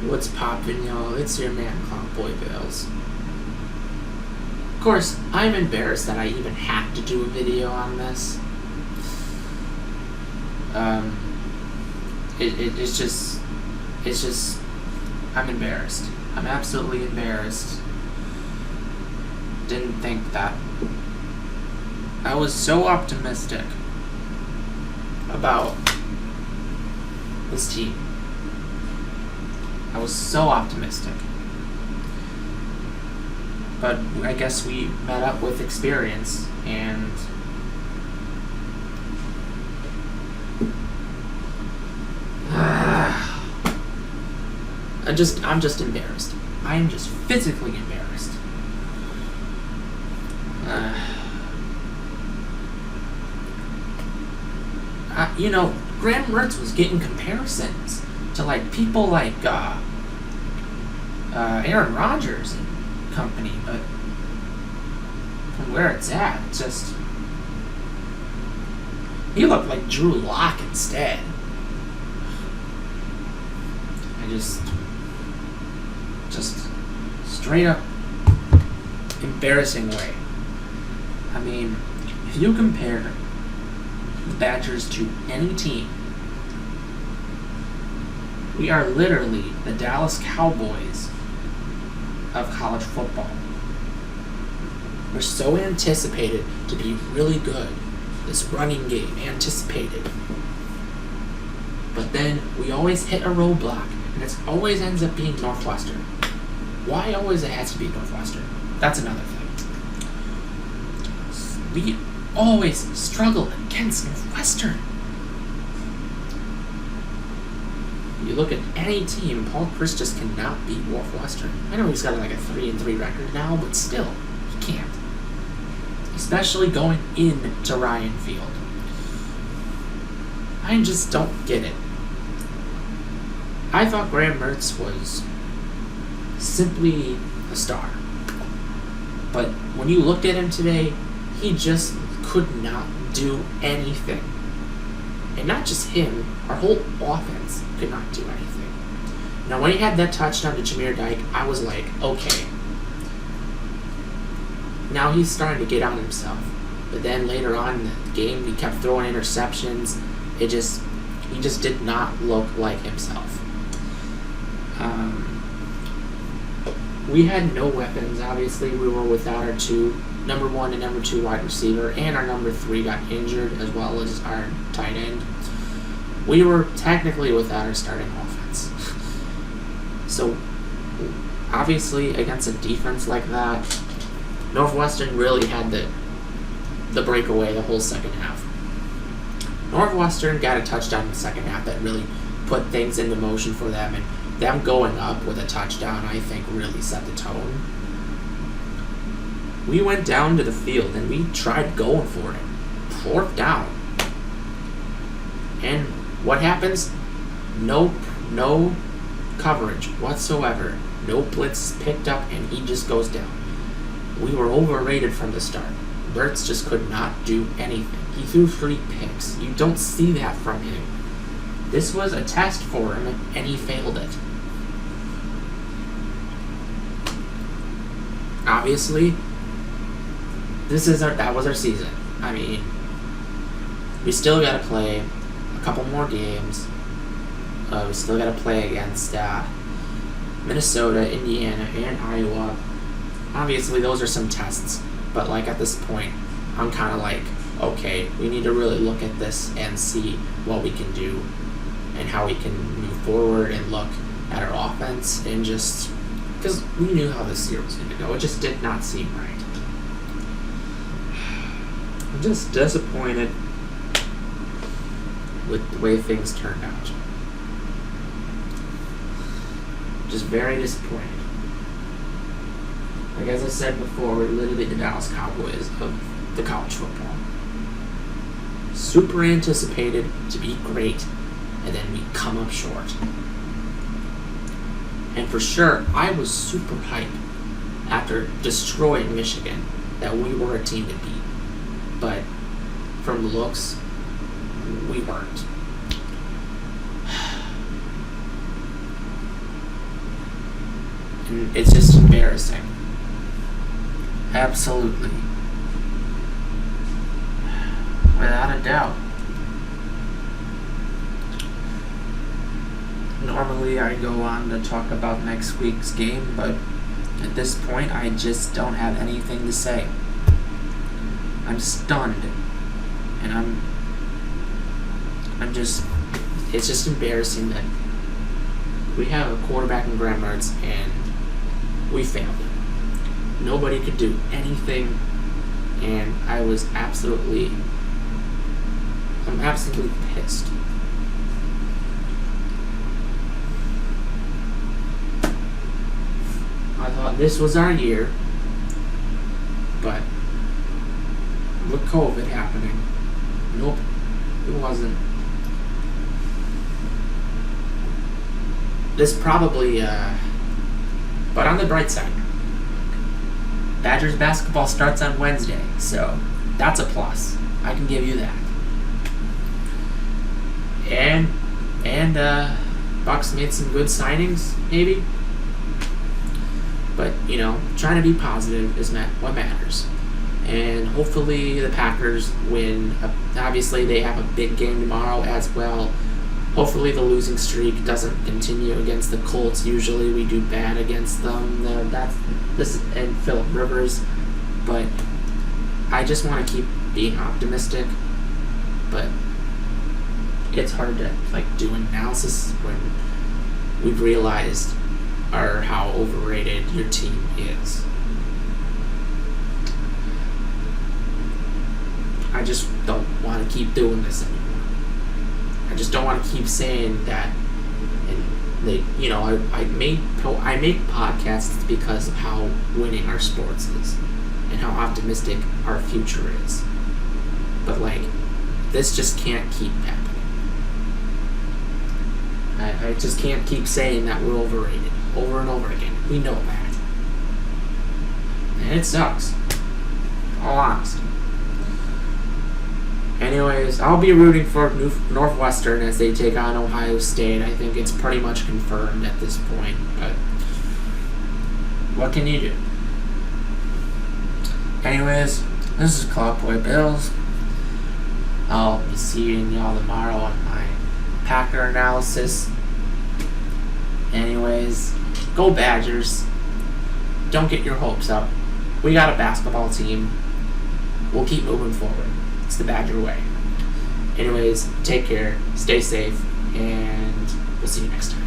What's poppin', y'all? It's your man, Clownboy Bales. Of course, I'm embarrassed that I even have to do a video on this. It's just, I'm embarrassed. I'm absolutely embarrassed. Didn't think that. I was so optimistic about this team. I was so optimistic. But I guess we met up with experience, and I'm just embarrassed. I am just physically embarrassed. Graham Mertz was getting comparisons to people like Aaron Rodgers and company, but from where it's at, just he looked like Drew Lock instead. I just straight up embarrassing way. I mean, if you compare the Badgers to any team, we are literally the Dallas Cowboys of college football. We're so anticipated to be really good. This running game, anticipated. But then we always hit a roadblock, and it always ends up being Northwestern. Why always it has to be Northwestern? That's another thing. We always struggle against Northwestern. You look at any team, Paul Chris just cannot beat Northwestern. I know he's got a 3-3 record now, but still, he can't. Especially going into Ryan Field. I just don't get it. I thought Graham Mertz was simply a star. But when you looked at him today, he just could not do anything. And not just him, our whole offense could not do anything. Now, when he had that touchdown to Jameer Dyke, I was like, okay. Now he's starting to get on himself. But then later on in the game, he kept throwing interceptions. He just did not look like himself. We had no weapons, obviously. We were without our number 1 and number 2 wide receiver, and our number 3 got injured, as well as our tight end. We were technically without our starting offense. So, obviously, against a defense like that, Northwestern really had the breakaway the whole second half. Northwestern got a touchdown in the second half that really put things into motion for them, and them going up with a touchdown, I think, really set the tone. We went down to the field and we tried going for it. 4th down. And what happens? No coverage whatsoever. No blitz picked up, and he just goes down. We were overrated from the start. Mertz just could not do anything. He threw 3 picks. You don't see that from him. This was a test for him, and he failed it. Obviously, that was our season. I mean, we still got to play a couple more games. We still got to play against Minnesota, Indiana, and Iowa. Obviously, those are some tests. But at this point, I'm kind of okay, we need to really look at this and see what we can do and how we can move forward and look at our offense, and just because we knew how this year was going to go. It just did not seem right. I'm just disappointed with the way things turned out. Just very disappointed. As I said before, we're literally the Dallas Cowboys of the college football. Super anticipated to be great, and then we come up short. And for sure, I was super hyped after destroying Michigan that we were a team to beat. But from looks, we weren't. And it's just embarrassing. Absolutely. Without a doubt. Normally I go on to talk about next week's game, but at this point I just don't have anything to say. I'm stunned. And it's just embarrassing that we have a quarterback in Graham Mertz and we failed. Nobody could do anything, and I'm absolutely pissed. I thought this was our year, but with COVID happening, nope, it wasn't. This probably, but on the bright side, Badgers basketball starts on Wednesday, so that's a plus. I can give you that. And Bucks made some good signings, maybe. But, trying to be positive is what matters. And hopefully the Packers win. Obviously they have a big game tomorrow as well. Hopefully the losing streak doesn't continue against the Colts. Usually we do bad against them. And Phillip Rivers. But I just want to keep being optimistic. But it's hard to do an analysis when we've realized how overrated your team is. I just don't want to keep doing this anymore. I just don't want to keep saying that. And I make podcasts because of how winning our sports is and how optimistic our future is. But this just can't keep happening. I just can't keep saying that we're overrated over and over again. We know that. And it sucks. All honesty. Anyways, I'll be rooting for Northwestern as they take on Ohio State. I think it's pretty much confirmed at this point, but what can you do? Anyways, this is Clockboy Bills. I'll be seeing y'all tomorrow on my Packer analysis. Anyways, go Badgers. Don't get your hopes up. We got a basketball team. We'll keep moving forward. It's the Badger way. Anyways, take care, stay safe, and we'll see you next time.